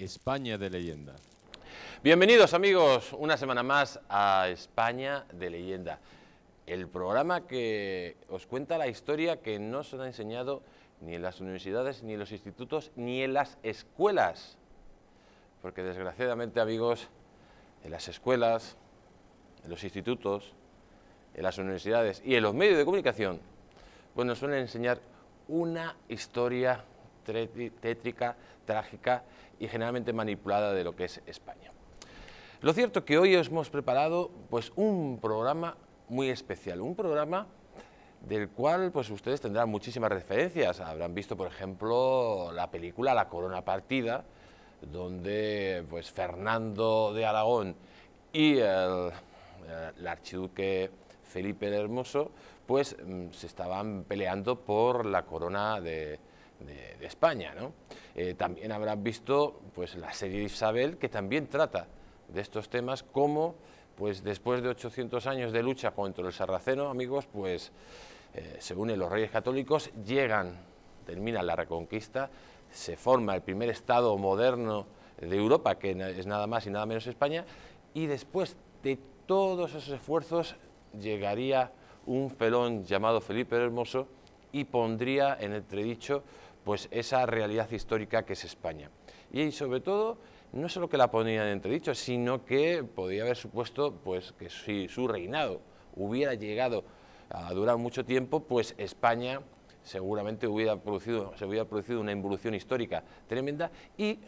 España de leyenda. Bienvenidos amigos, una semana más a España de leyenda, el programa que os cuenta la historia que no se ha enseñado ni en las universidades, ni en los institutos, ni en las escuelas. Porque desgraciadamente amigos, en las escuelas, en los institutos, en las universidades y en los medios de comunicación, pues nos suelen enseñar una historia tétrica, trágica y generalmente manipulada de lo que es España. Lo cierto es que hoy os hemos preparado pues un programa muy especial, un programa del cual pues ustedes tendrán muchísimas referencias. Habrán visto, por ejemplo, la película La Corona Partida, donde pues Fernando de Aragón y el archiduque Felipe el Hermoso pues se estaban peleando por la corona de España, ¿no? También habrán visto pues la serie de Isabel, que también trata de estos temas, como pues después de 800 años de lucha contra el sarraceno, amigos, pues se unen los reyes católicos, terminan la Reconquista, se forma el primer estado moderno de Europa, que es nada más y nada menos España, y después de todos esos esfuerzos llegaría un felón llamado Felipe el Hermoso y pondría en entredicho pues esa realidad histórica que es España. Y sobre todo, no solo que la ponía en entredicho, sino que podía haber supuesto pues que si su reinado hubiera llegado a durar mucho tiempo, pues España seguramente se hubiera producido una involución histórica tremenda y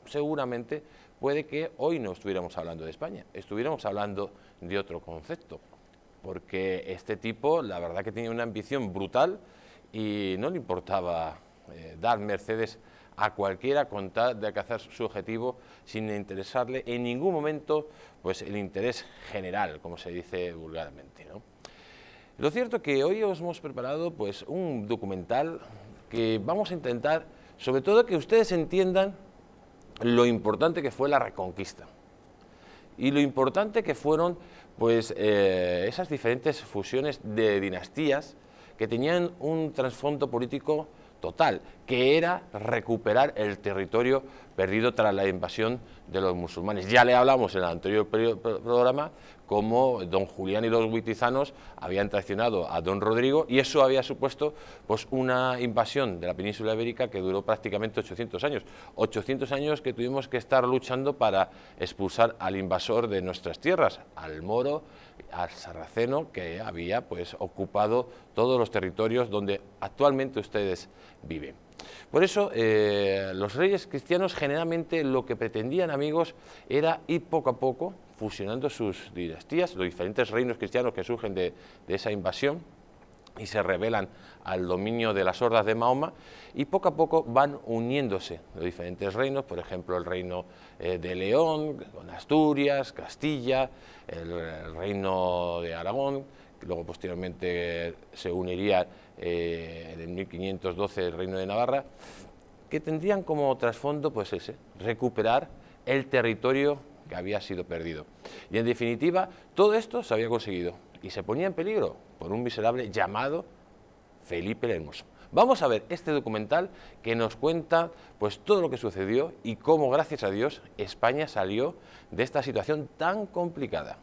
seguramente puede que hoy no estuviéramos hablando de España, estuviéramos hablando de otro concepto, porque este tipo la verdad que tenía una ambición brutal y no le importaba dar mercedes a cualquiera con tal de alcanzar su objetivo sin interesarle en ningún momento pues el interés general, como se dice vulgarmente, ¿no? Lo cierto es que hoy os hemos preparado pues un documental que vamos a intentar, sobre todo, que ustedes entiendan lo importante que fue la Reconquista y lo importante que fueron pues esas diferentes fusiones de dinastías que tenían un trasfondo político total, que era recuperar el territorio perdido tras la invasión de los musulmanes. Ya le hablamos en el anterior programa cómo don Julián y los huitizanos habían traicionado a don Rodrigo y eso había supuesto pues una invasión de la península ibérica que duró prácticamente 800 años. 800 años que tuvimos que estar luchando para expulsar al invasor de nuestras tierras, al moro, al sarraceno, que había pues ocupado todos los territorios donde actualmente ustedes viven. Por eso los reyes cristianos generalmente lo que pretendían, amigos, era ir poco a poco fusionando sus dinastías, los diferentes reinos cristianos que surgen de esa invasión y se rebelan al dominio de las hordas de Mahoma, y poco a poco van uniéndose los diferentes reinos, por ejemplo el reino de León, con Asturias, Castilla, el reino de Aragón, luego posteriormente se uniría en 1512 el reino de Navarra, que tendrían como trasfondo pues ese, recuperar el territorio que había sido perdido. Y en definitiva, todo esto se había conseguido y se ponía en peligro por un miserable llamado Felipe el Hermoso. Vamos a ver este documental que nos cuenta pues todo lo que sucedió y cómo, gracias a Dios, España salió de esta situación tan complicada.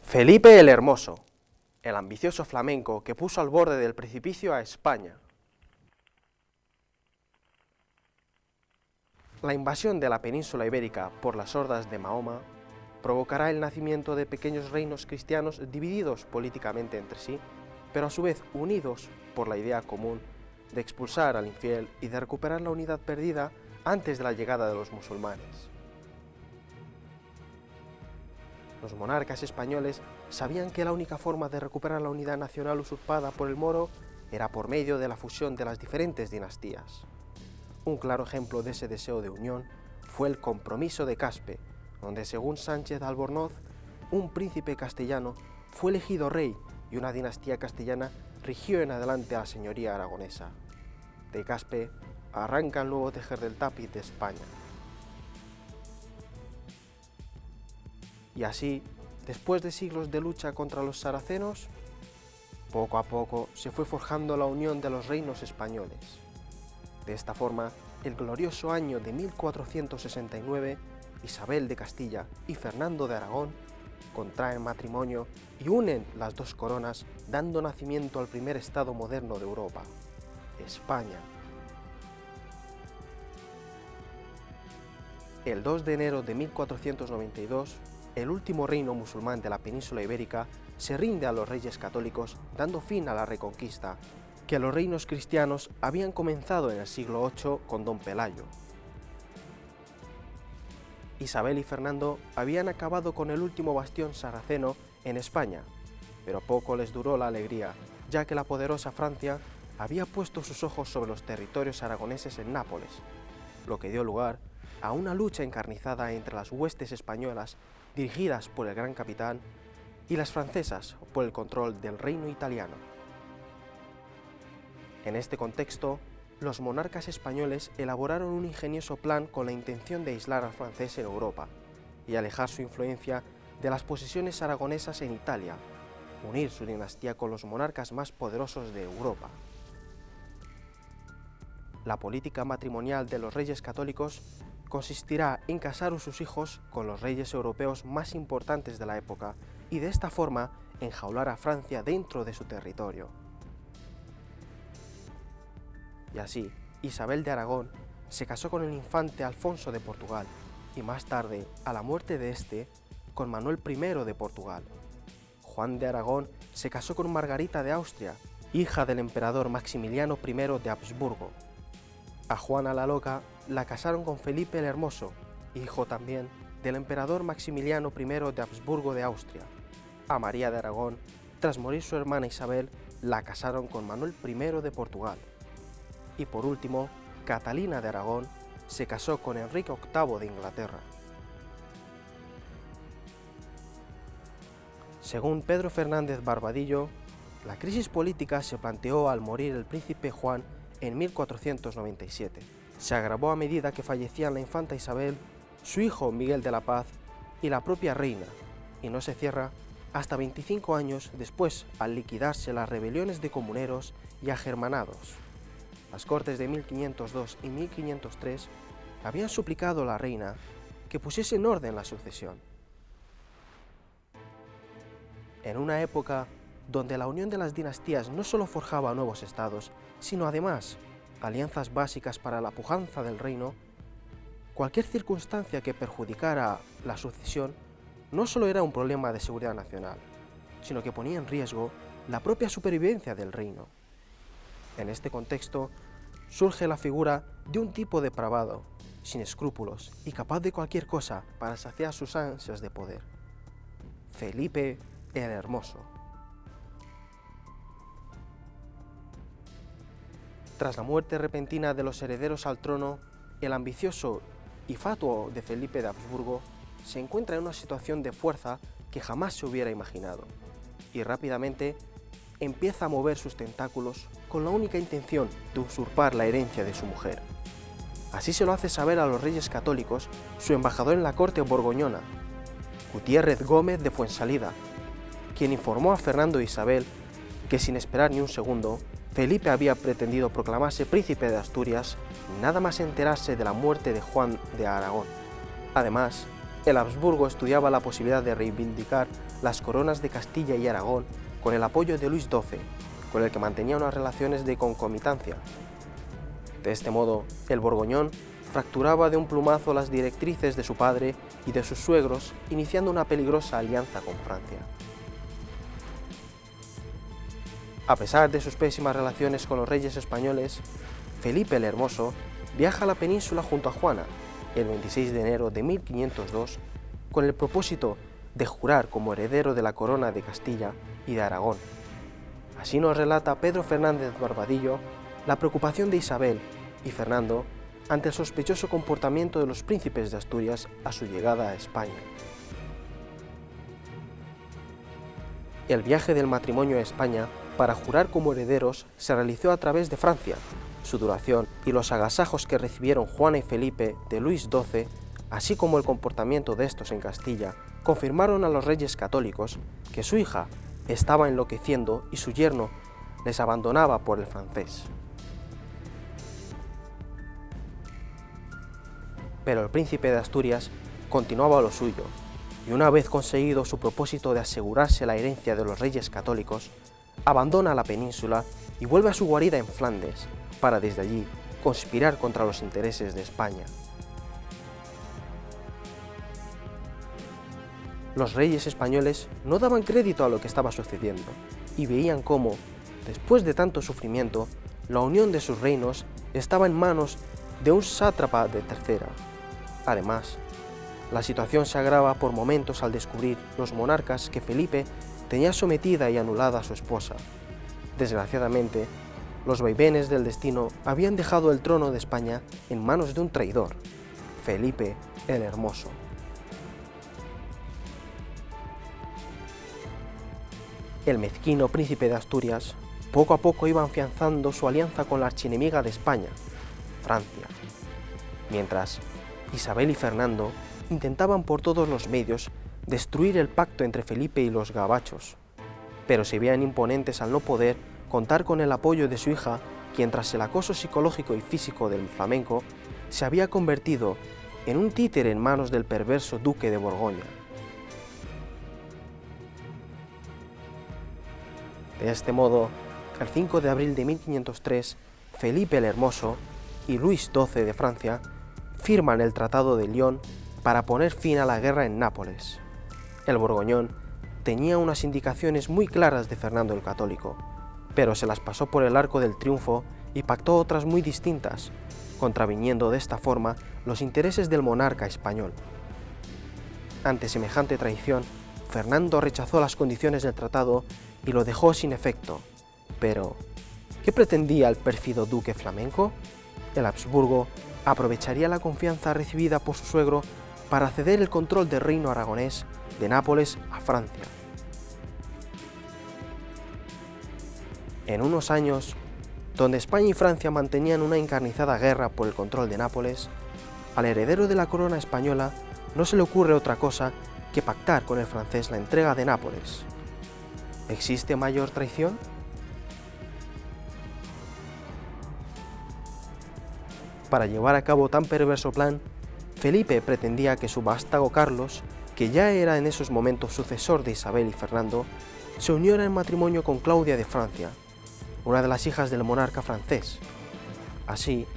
Felipe el Hermoso, el ambicioso flamenco que puso al borde del precipicio a España. La invasión de la península ibérica por las hordas de Mahoma provocará el nacimiento de pequeños reinos cristianos divididos políticamente entre sí, pero a su vez unidos por la idea común de expulsar al infiel y de recuperar la unidad perdida antes de la llegada de los musulmanes. Los monarcas españoles sabían que la única forma de recuperar la unidad nacional usurpada por el moro era por medio de la fusión de las diferentes dinastías. Un claro ejemplo de ese deseo de unión fue el Compromiso de Caspe, donde según Sánchez de Albornoz, un príncipe castellano fue elegido rey y una dinastía castellana rigió en adelante a la señoría aragonesa. De Caspe arranca el nuevo tejer del tapiz de España. Y así, después de siglos de lucha contra los saracenos, poco a poco se fue forjando la unión de los reinos españoles. De esta forma, el glorioso año de 1469, Isabel de Castilla y Fernando de Aragón contraen matrimonio y unen las dos coronas, dando nacimiento al primer estado moderno de Europa, España. El 2 de enero de 1492, el último reino musulmán de la península ibérica se rinde a los reyes católicos, dando fin a la reconquista que los reinos cristianos habían comenzado en el siglo VIII con Don Pelayo. Isabel y Fernando habían acabado con el último bastión sarraceno en España, pero poco les duró la alegría, ya que la poderosa Francia había puesto sus ojos sobre los territorios aragoneses en Nápoles, lo que dio lugar a una lucha encarnizada entre las huestes españolas dirigidas por el gran capitán y las francesas por el control del reino italiano. En este contexto, los monarcas españoles elaboraron un ingenioso plan con la intención de aislar al francés en Europa y alejar su influencia de las posesiones aragonesas en Italia, unir su dinastía con los monarcas más poderosos de Europa. La política matrimonial de los reyes católicos consistirá en casar a sus hijos con los reyes europeos más importantes de la época y de esta forma enjaular a Francia dentro de su territorio. Y así, Isabel de Aragón se casó con el infante Alfonso de Portugal y más tarde, a la muerte de este, con Manuel I de Portugal. Juan de Aragón se casó con Margarita de Austria, hija del emperador Maximiliano I de Habsburgo. A Juana la Loca la casaron con Felipe el Hermoso, hijo también del emperador Maximiliano I de Habsburgo de Austria. A María de Aragón, tras morir su hermana Isabel, la casaron con Manuel I de Portugal. Y por último, Catalina de Aragón se casó con Enrique VIII de Inglaterra. Según Pedro Fernández Barbadillo, la crisis política se planteó al morir el príncipe Juan en 1497. Se agravó a medida que fallecían la infanta Isabel, su hijo Miguel de la Paz y la propia reina, y no se cierra hasta 25 años después, al liquidarse las rebeliones de comuneros y agermanados. Las Cortes de 1502 y 1503 habían suplicado a la reina que pusiese en orden la sucesión. En una época donde la unión de las dinastías no solo forjaba nuevos estados, sino además alianzas básicas para la pujanza del reino, cualquier circunstancia que perjudicara la sucesión no solo era un problema de seguridad nacional, sino que ponía en riesgo la propia supervivencia del reino. En este contexto, surge la figura de un tipo depravado, sin escrúpulos y capaz de cualquier cosa para saciar sus ansias de poder: Felipe el Hermoso. Tras la muerte repentina de los herederos al trono, el ambicioso y fatuo de Felipe de Habsburgo se encuentra en una situación de fuerza que jamás se hubiera imaginado, y rápidamente empieza a mover sus tentáculos con la única intención de usurpar la herencia de su mujer. Así se lo hace saber a los reyes católicos su embajador en la corte borgoñona, Gutiérrez Gómez de Fuensalida, quien informó a Fernando e Isabel que sin esperar ni un segundo, Felipe había pretendido proclamarse príncipe de Asturias nada más enterarse de la muerte de Juan de Aragón. Además, el Habsburgo estudiaba la posibilidad de reivindicar las coronas de Castilla y Aragón con el apoyo de Luis XII, con el que mantenía unas relaciones de concomitancia. De este modo, el borgoñón fracturaba de un plumazo las directrices de su padre y de sus suegros, iniciando una peligrosa alianza con Francia. A pesar de sus pésimas relaciones con los reyes españoles, Felipe el Hermoso viaja a la península junto a Juana el 26 de enero de 1502 con el propósito de jurar como heredero de la corona de Castilla y de Aragón. Así nos relata Pedro Fernández Barbadillo la preocupación de Isabel y Fernando ante el sospechoso comportamiento de los príncipes de Asturias a su llegada a España. El viaje del matrimonio a España para jurar como herederos se realizó a través de Francia. Su duración y los agasajos que recibieron Juana y Felipe de Luis XII, así como el comportamiento de estos en Castilla confirmaron a los reyes católicos que su hija estaba enloqueciendo y su yerno les abandonaba por el francés. Pero el príncipe de Asturias continuaba lo suyo, y una vez conseguido su propósito de asegurarse la herencia de los reyes católicos, abandona la península y vuelve a su guarida en Flandes, para desde allí conspirar contra los intereses de España. Los reyes españoles no daban crédito a lo que estaba sucediendo, y veían cómo, después de tanto sufrimiento, la unión de sus reinos estaba en manos de un sátrapa de tercera. Además, la situación se agrava por momentos al descubrir los monarcas que Felipe tenía sometida y anulada a su esposa. Desgraciadamente, los vaivenes del destino habían dejado el trono de España en manos de un traidor, Felipe el Hermoso. El mezquino príncipe de Asturias poco a poco iba afianzando su alianza con la archienemiga de España, Francia, mientras Isabel y Fernando intentaban por todos los medios destruir el pacto entre Felipe y los gabachos, pero se veían imponentes al no poder contar con el apoyo de su hija, quien tras el acoso psicológico y físico del flamenco se había convertido en un títere en manos del perverso duque de Borgoña. De este modo, el 5 de abril de 1503, Felipe el Hermoso y Luis XII de Francia firman el Tratado de Lyon para poner fin a la guerra en Nápoles. El borgoñón tenía unas indicaciones muy claras de Fernando el Católico, pero se las pasó por el arco del triunfo y pactó otras muy distintas, contraviniendo de esta forma los intereses del monarca español. Ante semejante traición, Fernando rechazó las condiciones del tratado y lo dejó sin efecto. Pero, ¿qué pretendía el pérfido duque flamenco? El Habsburgo aprovecharía la confianza recibida por su suegro para ceder el control del reino aragonés de Nápoles a Francia. En unos años, donde España y Francia mantenían una encarnizada guerra por el control de Nápoles, al heredero de la corona española no se le ocurre otra cosa que pactar con el francés la entrega de Nápoles. ¿Existe mayor traición? Para llevar a cabo tan perverso plan, Felipe pretendía que su vástago Carlos, que ya era en esos momentos sucesor de Isabel y Fernando, se uniera en matrimonio con Claudia de Francia, una de las hijas del monarca francés. Así,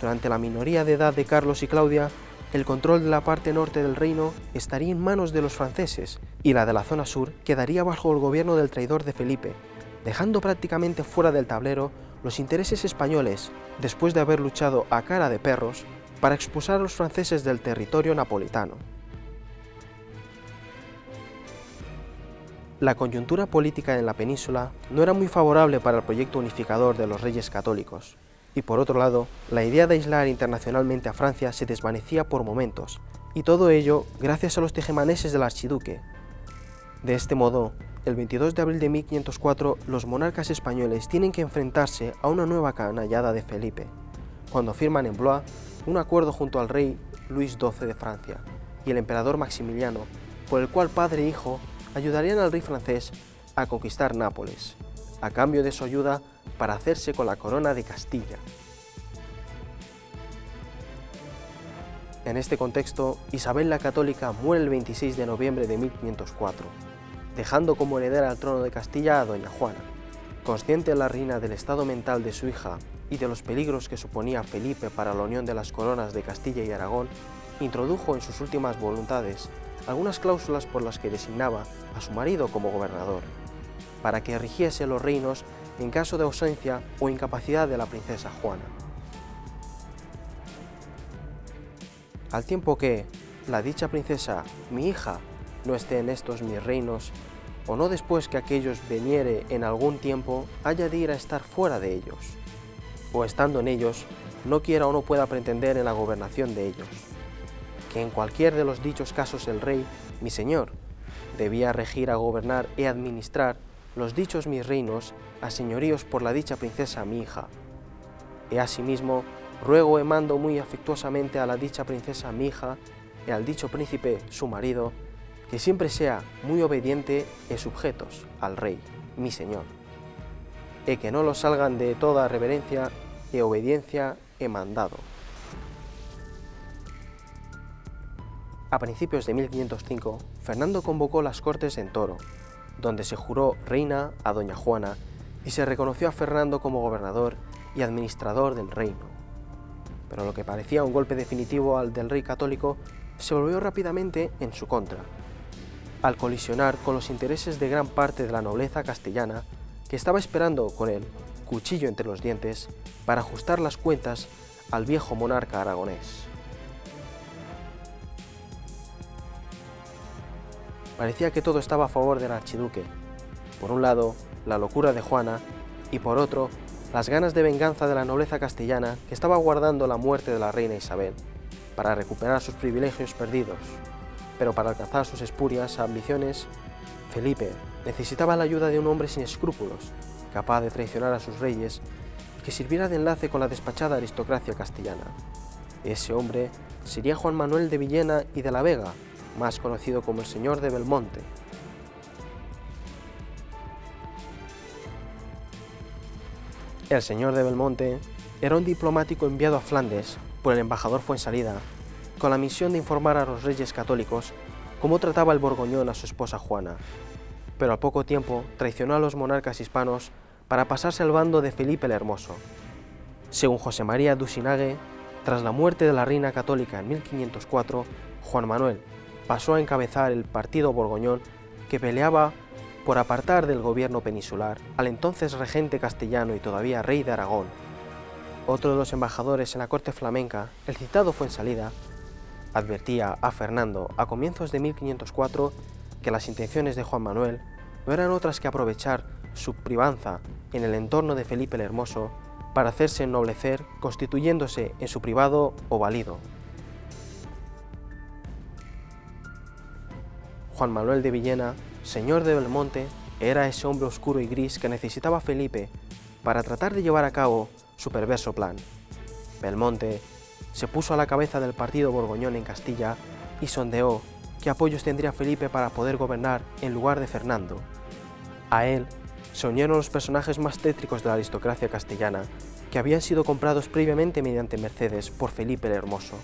durante la minoría de edad de Carlos y Claudia, el control de la parte norte del reino estaría en manos de los franceses y la de la zona sur quedaría bajo el gobierno del traidor de Felipe, dejando prácticamente fuera del tablero los intereses españoles después de haber luchado a cara de perros para expulsar a los franceses del territorio napolitano. La coyuntura política en la península no era muy favorable para el proyecto unificador de los reyes católicos, y por otro lado, la idea de aislar internacionalmente a Francia se desvanecía por momentos, y todo ello gracias a los tejemanejes del archiduque. De este modo, el 22 de abril de 1504, los monarcas españoles tienen que enfrentarse a una nueva canallada de Felipe, cuando firman en Blois un acuerdo junto al rey Luis XII de Francia y el emperador Maximiliano, por el cual padre e hijo ayudarían al rey francés a conquistar Nápoles, a cambio de su ayuda para hacerse con la corona de Castilla. En este contexto, Isabel la Católica muere el 26 de noviembre de 1504, dejando como heredera al trono de Castilla a doña Juana. Consciente la reina del estado mental de su hija y de los peligros que suponía Felipe para la unión de las coronas de Castilla y Aragón, introdujo en sus últimas voluntades algunas cláusulas por las que designaba a su marido como gobernador, para que rigiese los reinos en caso de ausencia o incapacidad de la princesa Juana. Al tiempo que la dicha princesa, mi hija, no esté en estos mis reinos, o no después que aquellos veniere en algún tiempo, haya de ir a estar fuera de ellos, o estando en ellos, no quiera o no pueda pretender en la gobernación de ellos, que en cualquier de los dichos casos el rey, mi señor, debía regir a gobernar y administrar los dichos mis reinos a señoríos por la dicha princesa mi hija. Y asimismo, ruego y mando muy afectuosamente a la dicha princesa mi hija y al dicho príncipe su marido, que siempre sea muy obediente e sujetos al rey, mi señor, e que no los salgan de toda reverencia e obediencia he mandado. A principios de 1505, Fernando convocó las Cortes en Toro, donde se juró reina a doña Juana y se reconoció a Fernando como gobernador y administrador del reino. Pero lo que parecía un golpe definitivo al del rey católico se volvió rápidamente en su contra, al colisionar con los intereses de gran parte de la nobleza castellana que estaba esperando con el cuchillo entre los dientes para ajustar las cuentas al viejo monarca aragonés. Parecía que todo estaba a favor del archiduque. Por un lado, la locura de Juana y por otro, las ganas de venganza de la nobleza castellana que estaba guardando la muerte de la reina Isabel para recuperar sus privilegios perdidos. Pero para alcanzar sus espurias ambiciones, Felipe necesitaba la ayuda de un hombre sin escrúpulos, capaz de traicionar a sus reyes y que sirviera de enlace con la despachada aristocracia castellana. Ese hombre sería Juan Manuel de Villena y de la Vega, más conocido como el Señor de Belmonte. El Señor de Belmonte era un diplomático enviado a Flandes por el embajador Fuensalida con la misión de informar a los reyes católicos cómo trataba el Borgoñón a su esposa Juana, pero al poco tiempo traicionó a los monarcas hispanos para pasarse al bando de Felipe el Hermoso. Según José María d'Usinaga, tras la muerte de la reina católica en 1504, Juan Manuel pasó a encabezar el partido borgoñón que peleaba por apartar del gobierno peninsular al entonces regente castellano y todavía rey de Aragón. Otro de los embajadores en la corte flamenca, el citado Fuensalida, advertía a Fernando a comienzos de 1504 que las intenciones de Juan Manuel no eran otras que aprovechar su privanza en el entorno de Felipe el Hermoso para hacerse ennoblecer constituyéndose en su privado o valido. Juan Manuel de Villena, señor de Belmonte, era ese hombre oscuro y gris que necesitaba Felipe para tratar de llevar a cabo su perverso plan. Belmonte se puso a la cabeza del partido borgoñón en Castilla y sondeó qué apoyos tendría Felipe para poder gobernar en lugar de Fernando. A él se unieron los personajes más tétricos de la aristocracia castellana, que habían sido comprados previamente mediante mercedes por Felipe el Hermoso: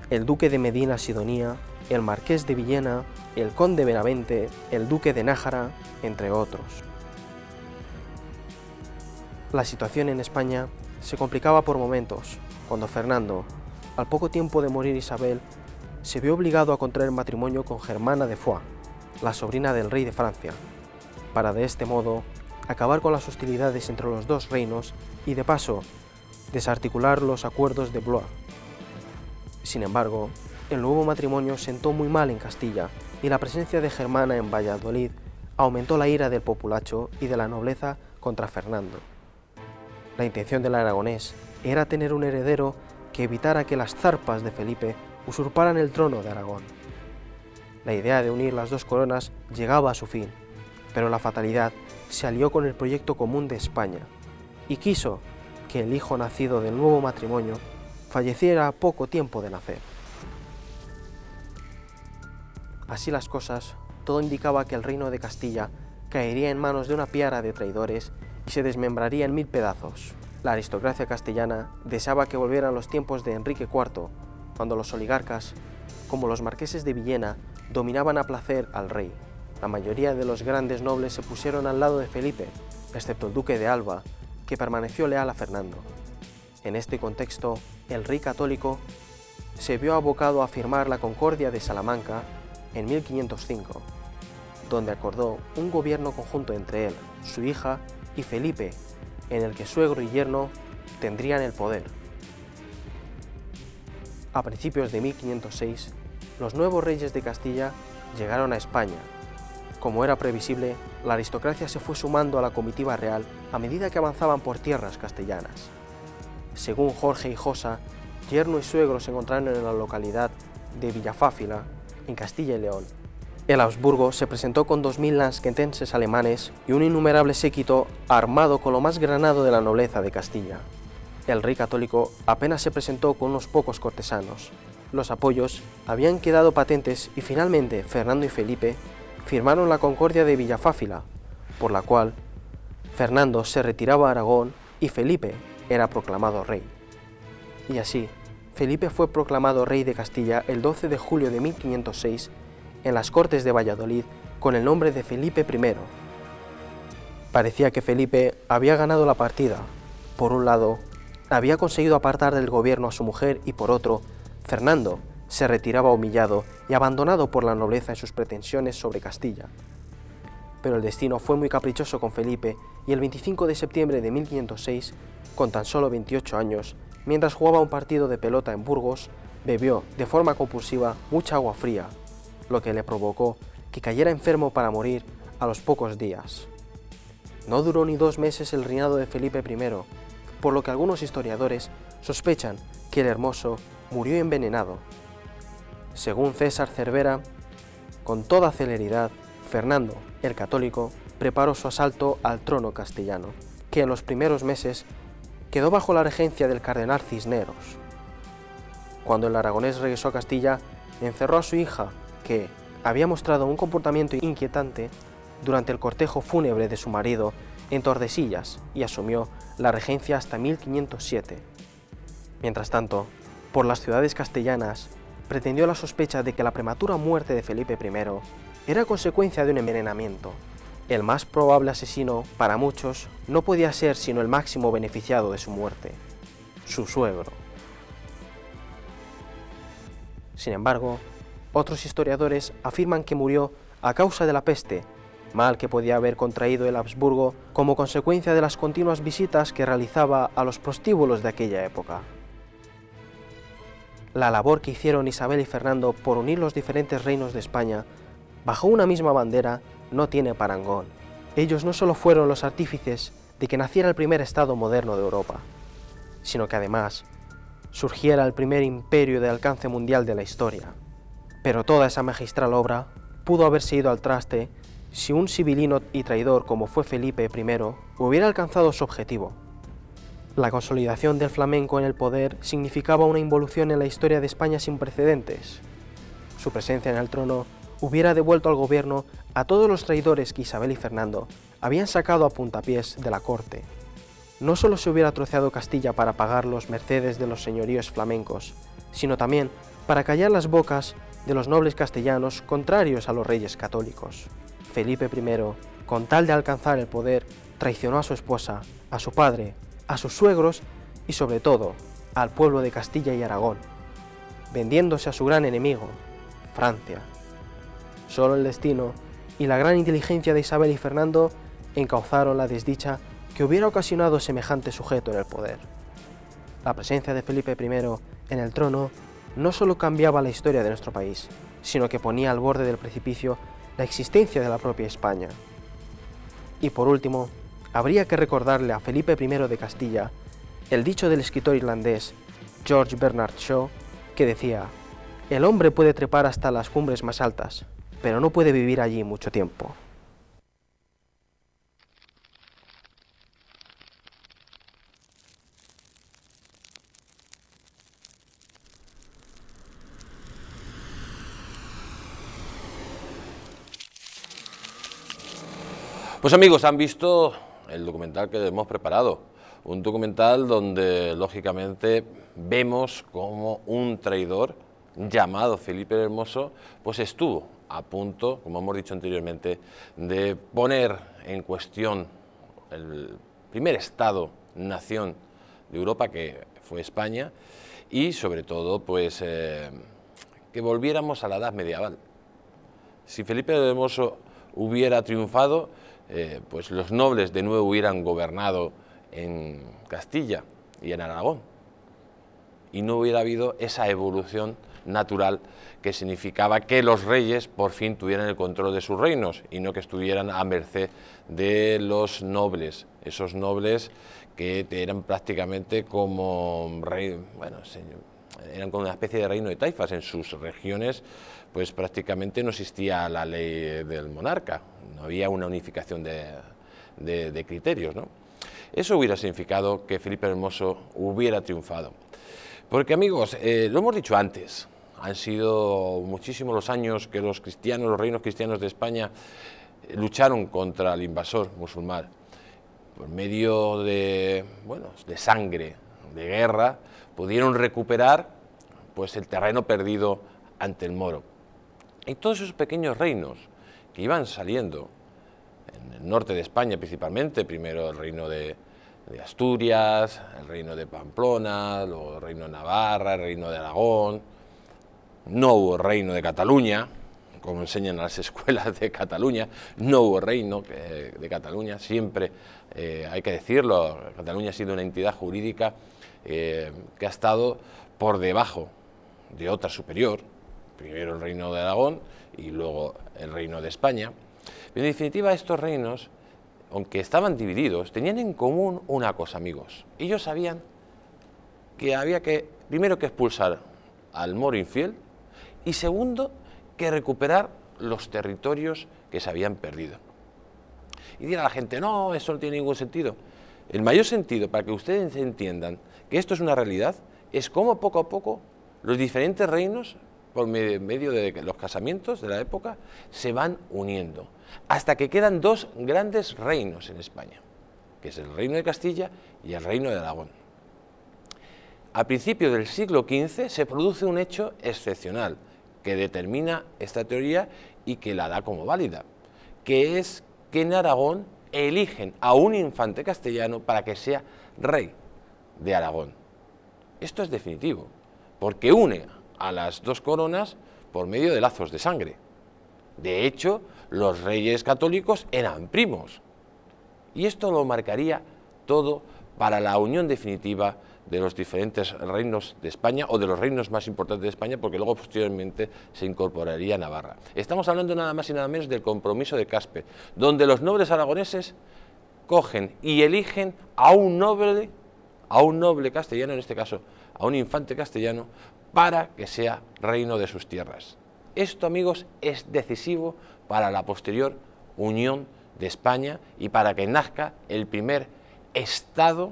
el duque de Medina Sidonia, el marqués de Villena, el conde Benavente, el duque de Nájara, entre otros. La situación en España se complicaba por momentos, cuando Fernando, al poco tiempo de morir Isabel, se vio obligado a contraer matrimonio con Germana de Foix, la sobrina del rey de Francia, para de este modo acabar con las hostilidades entre los dos reinos y de paso desarticular los acuerdos de Blois. Sin embargo, el nuevo matrimonio sentó muy mal en Castilla y la presencia de Germana en Valladolid aumentó la ira del populacho y de la nobleza contra Fernando. La intención del aragonés era tener un heredero que evitara que las zarpas de Felipe usurparan el trono de Aragón. La idea de unir las dos coronas llegaba a su fin, pero la fatalidad se alió con el proyecto común de España y quiso que el hijo nacido del nuevo matrimonio falleciera a poco tiempo de nacer. Así las cosas, todo indicaba que el reino de Castilla caería en manos de una piara de traidores y se desmembraría en 1000 pedazos. La aristocracia castellana deseaba que volvieran los tiempos de Enrique IV, cuando los oligarcas, como los marqueses de Villena, dominaban a placer al rey. La mayoría de los grandes nobles se pusieron al lado de Felipe, excepto el duque de Alba, que permaneció leal a Fernando. En este contexto, el rey católico se vio abocado a firmar la Concordia de Salamanca en 1505, donde acordó un gobierno conjunto entre él, su hija y Felipe, en el que suegro y yerno tendrían el poder. A principios de 1506, los nuevos reyes de Castilla llegaron a España. Como era previsible, la aristocracia se fue sumando a la comitiva real a medida que avanzaban por tierras castellanas. Según Jorge Hijosa, yerno y suegro se encontraron en la localidad de Villafáfila, en Castilla y León. El Habsburgo se presentó con 2000 lansquentenses alemanes y un innumerable séquito armado con lo más granado de la nobleza de Castilla. El rey católico apenas se presentó con unos pocos cortesanos. los apoyos habían quedado patentes y finalmente Fernando y Felipe firmaron la Concordia de Villafáfila, por la cual Fernando se retiraba a Aragón y Felipe era proclamado rey. Y así, Felipe fue proclamado rey de Castilla el 12 de julio de 1506 en las Cortes de Valladolid con el nombre de Felipe I. Parecía que Felipe había ganado la partida. Por un lado, había conseguido apartar del gobierno a su mujer y por otro, Fernando se retiraba humillado y abandonado por la nobleza en sus pretensiones sobre Castilla. Pero el destino fue muy caprichoso con Felipe y el 25 de septiembre de 1506, con tan solo 28 años, mientras jugaba un partido de pelota en Burgos, bebió de forma compulsiva mucha agua fría, lo que le provocó que cayera enfermo para morir a los pocos días. No duró ni 2 meses el reinado de Felipe I, por lo que algunos historiadores sospechan que el Hermoso murió envenenado. Según César Cervera, con toda celeridad, Fernando, el Católico, preparó su asalto al trono castellano, que en los primeros meses quedó bajo la regencia del cardenal Cisneros. Cuando el aragonés regresó a Castilla, encerró a su hija, que había mostrado un comportamiento inquietante durante el cortejo fúnebre de su marido en Tordesillas, y asumió la regencia hasta 1507. Mientras tanto, por las ciudades castellanas, pretendió la sospecha de que la prematura muerte de Felipe I era consecuencia de un envenenamiento. El más probable asesino, para muchos, no podía ser sino el máximo beneficiado de su muerte, su suegro. Sin embargo, otros historiadores afirman que murió a causa de la peste, mal que podía haber contraído el Habsburgo como consecuencia de las continuas visitas que realizaba a los prostíbulos de aquella época. La labor que hicieron Isabel y Fernando por unir los diferentes reinos de España bajo una misma bandera no tiene parangón. Ellos no solo fueron los artífices de que naciera el primer Estado moderno de Europa, sino que además surgiera el primer imperio de alcance mundial de la historia. Pero toda esa magistral obra pudo haberse ido al traste si un sibilino y traidor como fue Felipe I hubiera alcanzado su objetivo. La consolidación del flamenco en el poder significaba una involución en la historia de España sin precedentes. Su presencia en el trono hubiera devuelto al gobierno a todos los traidores que Isabel y Fernando habían sacado a puntapiés de la corte. No solo se hubiera troceado Castilla para pagar los mercedes de los señoríos flamencos, sino también para callar las bocas de los nobles castellanos contrarios a los reyes católicos. Felipe I, con tal de alcanzar el poder, traicionó a su esposa, a su padre, a sus suegros y sobre todo al pueblo de Castilla y Aragón, vendiéndose a su gran enemigo, Francia. Solo el destino y la gran inteligencia de Isabel y Fernando encauzaron la desdicha que hubiera ocasionado semejante sujeto en el poder. La presencia de Felipe I en el trono no solo cambiaba la historia de nuestro país, sino que ponía al borde del precipicio la existencia de la propia España. Y por último, habría que recordarle a Felipe I de Castilla el dicho del escritor irlandés George Bernard Shaw, que decía: «El hombre puede trepar hasta las cumbres más altas, pero no puede vivir allí mucho tiempo». Pues amigos, han visto el documental que hemos preparado, un documental donde lógicamente vemos como un traidor llamado Felipe el Hermoso pues estuvo a punto, como hemos dicho anteriormente, de poner en cuestión el primer Estado-nación de Europa, que fue España, y sobre todo pues que volviéramos a la edad medieval. Si Felipe el Hermoso hubiera triunfado, pues los nobles de nuevo hubieran gobernado en Castilla y en Aragón, y no hubiera habido esa evolución natural que significaba que los reyes por fin tuvieran el control de sus reinos y no que estuvieran a merced de los nobles, esos nobles que eran prácticamente como eran como una especie de reino de taifas. En sus regiones pues prácticamente no existía la ley del monarca, no había una unificación de criterios, ¿no? Eso hubiera significado que Felipe el Hermoso hubiera triunfado. Porque amigos, lo hemos dicho antes, Han sido muchísimos los años que los cristianos, los reinos cristianos de España, lucharon contra el invasor musulmán. Por medio de, bueno, de sangre, de guerra, pudieron recuperar pues, el terreno perdido ante el moro. Y todos esos pequeños reinos que iban saliendo, en el norte de España principalmente, primero el reino de Asturias, el reino de Pamplona, luego el reino de Navarra, el reino de Aragón, no hubo reino de Cataluña, como enseñan las escuelas de Cataluña, no hubo reino de Cataluña, siempre, hay que decirlo, Cataluña ha sido una entidad jurídica que ha estado por debajo de otra superior, primero el reino de Aragón y luego el reino de España. Pero en definitiva estos reinos, aunque estaban divididos, tenían en común una cosa, amigos. Ellos sabían que había que, primero, que expulsar al moro infiel y segundo, que recuperar los territorios que se habían perdido. Y dirá la gente, no, eso no tiene ningún sentido. El mayor sentido, para que ustedes entiendan que esto es una realidad, es cómo poco a poco los diferentes reinos, por medio de los casamientos de la época, se van uniendo, hasta que quedan dos grandes reinos en España, que es el reino de Castilla y el reino de Aragón. A principios del siglo XV se produce un hecho excepcional que determina esta teoría y que la da como válida, que es que en Aragón eligen a un infante castellano para que sea rey de Aragón. Esto es definitivo, porque une a las dos coronas por medio de lazos de sangre. De hecho, los reyes católicos eran primos, y esto lo marcaría todo para la unión definitiva de los diferentes reinos de España, o de los reinos más importantes de España, porque luego posteriormente se incorporaría Navarra. Estamos hablando nada más y nada menos del compromiso de Caspe, donde los nobles aragoneses cogen y eligen a un noble castellano, en este caso a un infante castellano, para que sea reino de sus tierras. Esto, amigos, es decisivo para la posterior unión de España y para que nazca el primer Estado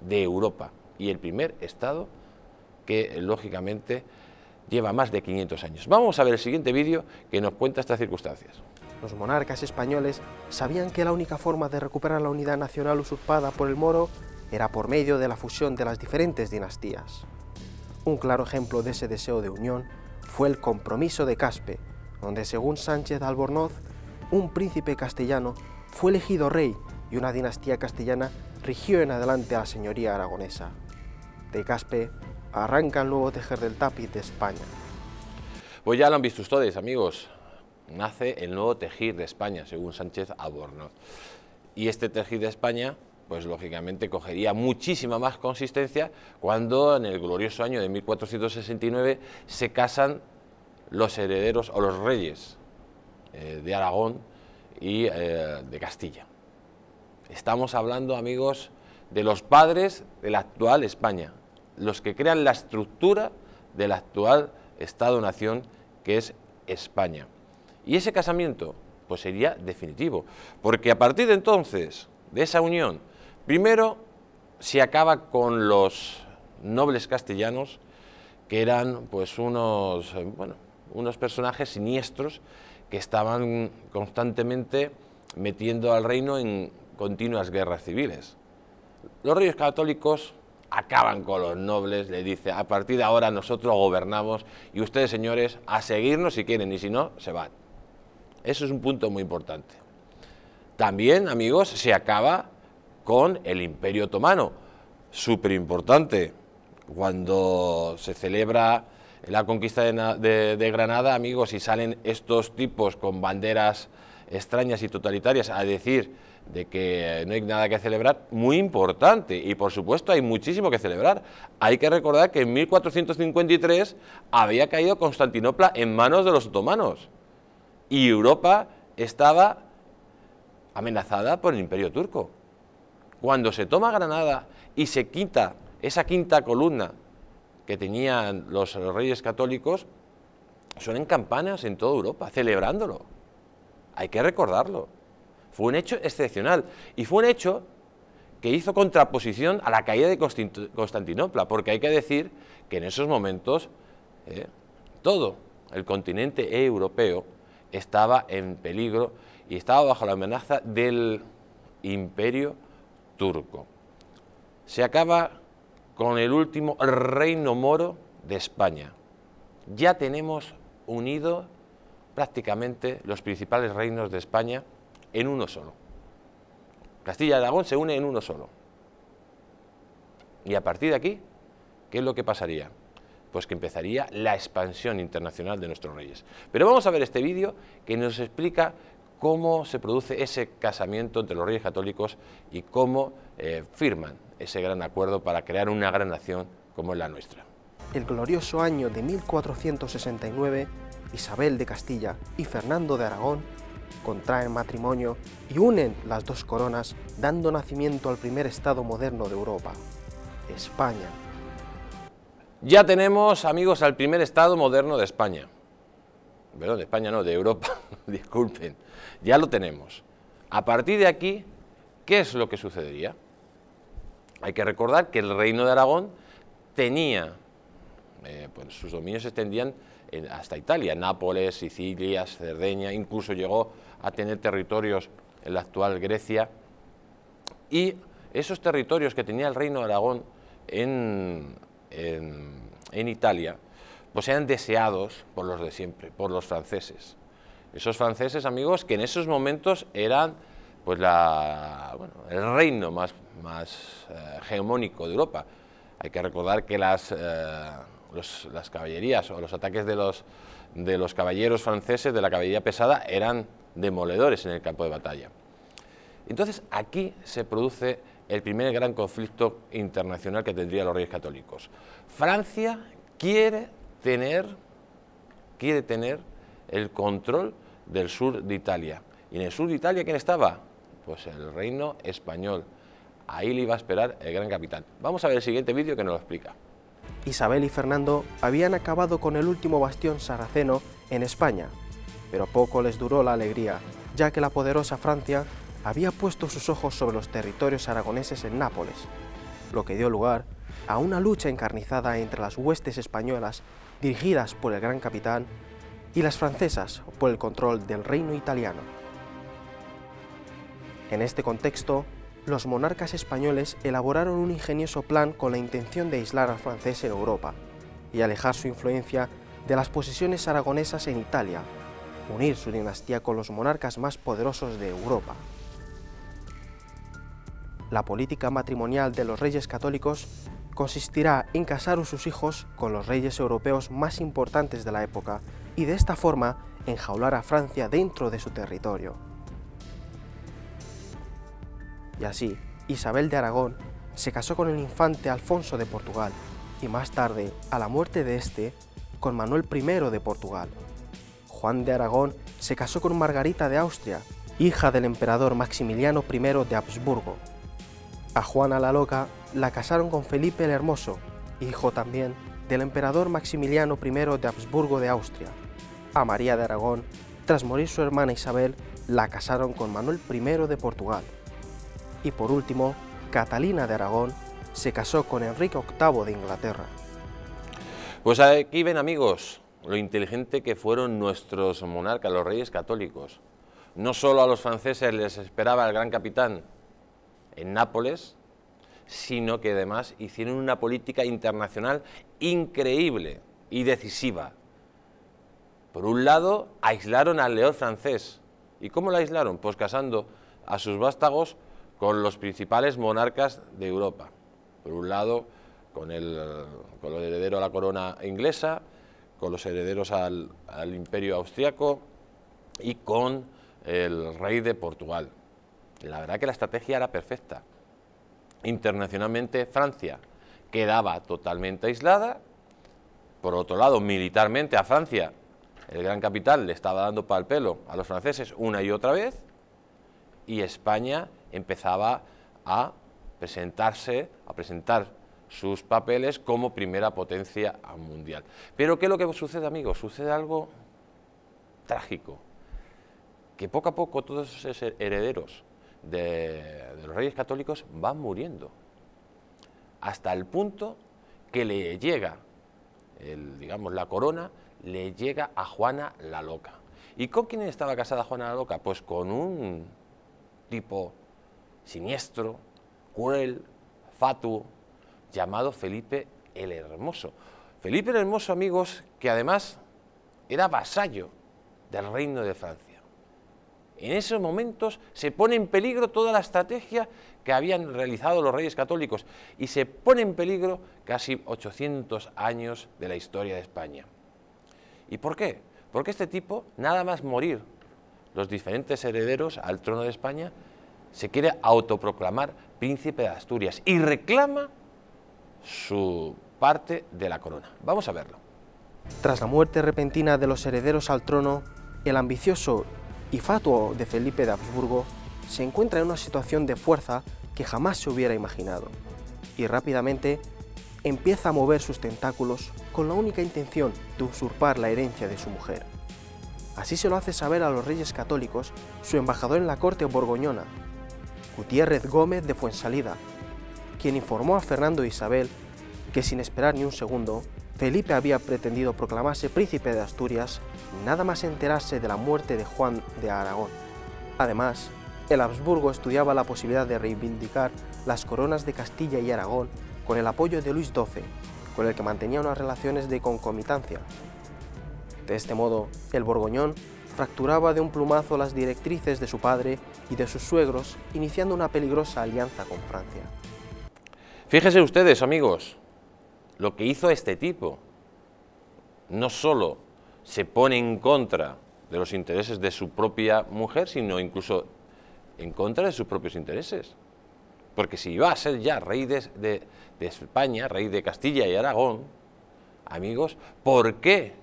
de Europa y el primer Estado que, lógicamente, lleva más de 500 años. Vamos a ver el siguiente vídeo que nos cuenta estas circunstancias. Los monarcas españoles sabían que la única forma de recuperar la unidad nacional usurpada por el moro era por medio de la fusión de las diferentes dinastías. Un claro ejemplo de ese deseo de unión fue el compromiso de Caspe, donde, según Sánchez Albornoz, un príncipe castellano fue elegido rey y una dinastía castellana rigió en adelante a la señoría aragonesa. De Caspe arranca el nuevo tejer del tapiz de España. Pues ya lo han visto ustedes, amigos. Nace el nuevo tejer de España, según Sánchez Albornoz. Y este tejer de España, pues lógicamente cogería muchísima más consistencia cuando en el glorioso año de 1469 se casan los herederos o los reyes de Aragón y de Castilla. Estamos hablando, amigos, de los padres de la actual España, los que crean la estructura del actual Estado-nación que es España. Y ese casamiento pues sería definitivo, porque a partir de entonces, de esa unión, primero se acaba con los nobles castellanos, que eran pues unos personajes siniestros que estaban constantemente metiendo al reino en continuas guerras civiles. Los reyes católicos acaban con los nobles, le dice, a partir de ahora nosotros gobernamos y ustedes, señores, a seguirnos si quieren, y si no, se van. Eso es un punto muy importante. También, amigos, se acaba con el Imperio Otomano, súper importante. Cuando se celebra la conquista de Granada, amigos, y salen estos tipos con banderas extrañas y totalitarias a decir de que no hay nada que celebrar, muy importante, y por supuesto hay muchísimo que celebrar. Hay que recordar que en 1453 había caído Constantinopla en manos de los otomanos y Europa estaba amenazada por el Imperio Turco. Cuando se toma Granada y se quita esa quinta columna que tenían los reyes católicos, suenan campanas en toda Europa celebrándolo. Hay que recordarlo. Fue un hecho excepcional y fue un hecho que hizo contraposición a la caída de Constantinopla, porque hay que decir que en esos momentos todo el continente europeo estaba en peligro y estaba bajo la amenaza del imperio turco. Se acaba con el último reino moro de España. Ya tenemos unido prácticamente los principales reinos de España en uno solo. Castilla y Aragón se une en uno solo. Y a partir de aquí, ¿qué es lo que pasaría? Pues que empezaría la expansión internacional de nuestros reyes. Pero vamos a ver este vídeo que nos explica cómo se produce ese casamiento entre los reyes católicos y cómo firman ese gran acuerdo para crear una gran nación como es la nuestra. El glorioso año de 1469, Isabel de Castilla y Fernando de Aragón contraen matrimonio y unen las dos coronas, dando nacimiento al primer estado moderno de Europa, España. Ya tenemos, amigos, al primer estado moderno de España. Perdón, de España no, de Europa, disculpen. Ya lo tenemos. A partir de aquí, ¿qué es lo que sucedería? Hay que recordar que el Reino de Aragón tenía, pues sus dominios se extendían hasta Italia, Nápoles, Sicilia, Cerdeña, incluso llegó a tener territorios en la actual Grecia. Y esos territorios que tenía el Reino de Aragón en Italia, pues eran deseados por los de siempre, por los franceses. Esos franceses, amigos, que en esos momentos eran pues el reino más hegemónico de Europa. Hay que recordar que las caballerías o los ataques de los caballeros franceses, de la caballería pesada, eran demoledores en el campo de batalla. Entonces aquí se produce el primer gran conflicto internacional que tendrían los reyes católicos. Francia quiere tener el control del sur de Italia. ¿Y en el sur de Italia quién estaba? Pues el reino español. Ahí le iba a esperar el gran capitán. Vamos a ver el siguiente vídeo que nos lo explica. Isabel y Fernando habían acabado con el último bastión sarraceno en España, pero poco les duró la alegría, ya que la poderosa Francia había puesto sus ojos sobre los territorios aragoneses en Nápoles, lo que dio lugar a una lucha encarnizada entre las huestes españolas dirigidas por el gran capitán y las francesas por el control del reino italiano. En este contexto, los monarcas españoles elaboraron un ingenioso plan con la intención de aislar al francés en Europa y alejar su influencia de las posesiones aragonesas en Italia, unir su dinastía con los monarcas más poderosos de Europa. La política matrimonial de los reyes católicos consistirá en casar a sus hijos con los reyes europeos más importantes de la época y de esta forma enjaular a Francia dentro de su territorio. Y así, Isabel de Aragón se casó con el infante Alfonso de Portugal y más tarde, a la muerte de este, con Manuel I de Portugal. Juan de Aragón se casó con Margarita de Austria, hija del emperador Maximiliano I de Habsburgo. A Juana la Loca la casaron con Felipe el Hermoso, hijo también del emperador Maximiliano I de Habsburgo de Austria. A María de Aragón, tras morir su hermana Isabel, la casaron con Manuel I de Portugal. Y por último, Catalina de Aragón se casó con Enrique VIII de Inglaterra. Pues aquí ven, amigos, lo inteligente que fueron nuestros monarcas, los reyes católicos. No solo a los franceses les esperaba el gran capitán en Nápoles, sino que además hicieron una política internacional increíble y decisiva. Por un lado, aislaron al león francés. ¿Y cómo lo aislaron? Pues casando a sus vástagos con los principales monarcas de Europa. Por un lado, con los herederos a la corona inglesa, con los herederos al imperio austriaco y con el rey de Portugal. La verdad que la estrategia era perfecta. Internacionalmente, Francia quedaba totalmente aislada. Por otro lado, militarmente a Francia, el gran capitán le estaba dando pal pelo a los franceses una y otra vez, y España empezaba a presentar sus papeles como primera potencia mundial. Pero ¿qué es lo que sucede, amigos? Sucede algo trágico, que poco a poco todos esos herederos de los reyes católicos van muriendo, hasta el punto que le llega, digamos, la corona, le llega a Juana la Loca. ¿Y con quién estaba casada Juana la Loca? Pues con un tipo siniestro, cruel, fatuo, llamado Felipe el Hermoso. Felipe el Hermoso, amigos, que además era vasallo del reino de Francia. En esos momentos se pone en peligro toda la estrategia que habían realizado los reyes católicos y se pone en peligro casi 800 años de la historia de España. ¿Y por qué? Porque este tipo, nada más morir los diferentes herederos al trono de España, se quiere autoproclamar príncipe de Asturias y reclama su parte de la corona. Vamos a verlo. Tras la muerte repentina de los herederos al trono, el ambicioso y fatuo de Felipe de Habsburgo se encuentra en una situación de fuerza que jamás se hubiera imaginado, y rápidamente empieza a mover sus tentáculos con la única intención de usurpar la herencia de su mujer. Así se lo hace saber a los reyes católicos su embajador en la corte borgoñona, Gutiérrez Gómez de Fuensalida, quien informó a Fernando e Isabel que sin esperar ni un segundo, Felipe había pretendido proclamarse príncipe de Asturias nada más enterarse de la muerte de Juan de Aragón. Además, el Habsburgo estudiaba la posibilidad de reivindicar las coronas de Castilla y Aragón con el apoyo de Luis XII, con el que mantenía unas relaciones de concomitancia. De este modo, el borgoñón fracturaba de un plumazo las directrices de su padre y de sus suegros, iniciando una peligrosa alianza con Francia. Fíjense ustedes, amigos, lo que hizo este tipo. No solo se pone en contra de los intereses de su propia mujer, sino incluso en contra de sus propios intereses. Porque si iba a ser ya rey de España, rey de Castilla y Aragón, amigos, ¿por qué?